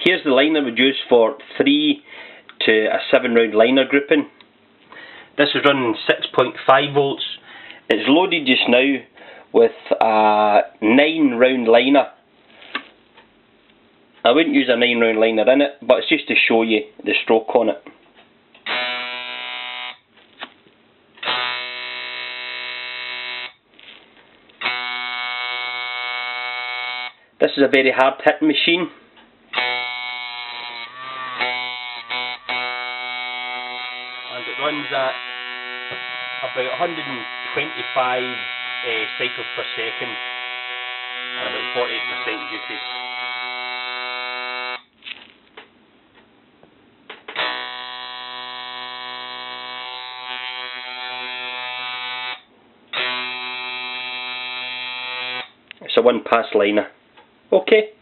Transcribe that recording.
here's the liner we'd use for 3 to a 7 round liner grouping. This is running 6.5 volts. It's loaded just now with a 9 round liner. I wouldn't use a 9 round liner in it, but it's just to show you the stroke on it. This is a very hard hitting machine. And it runs at about 125 cycles per second and about 48% usage. It's a 1 pass liner. Okay.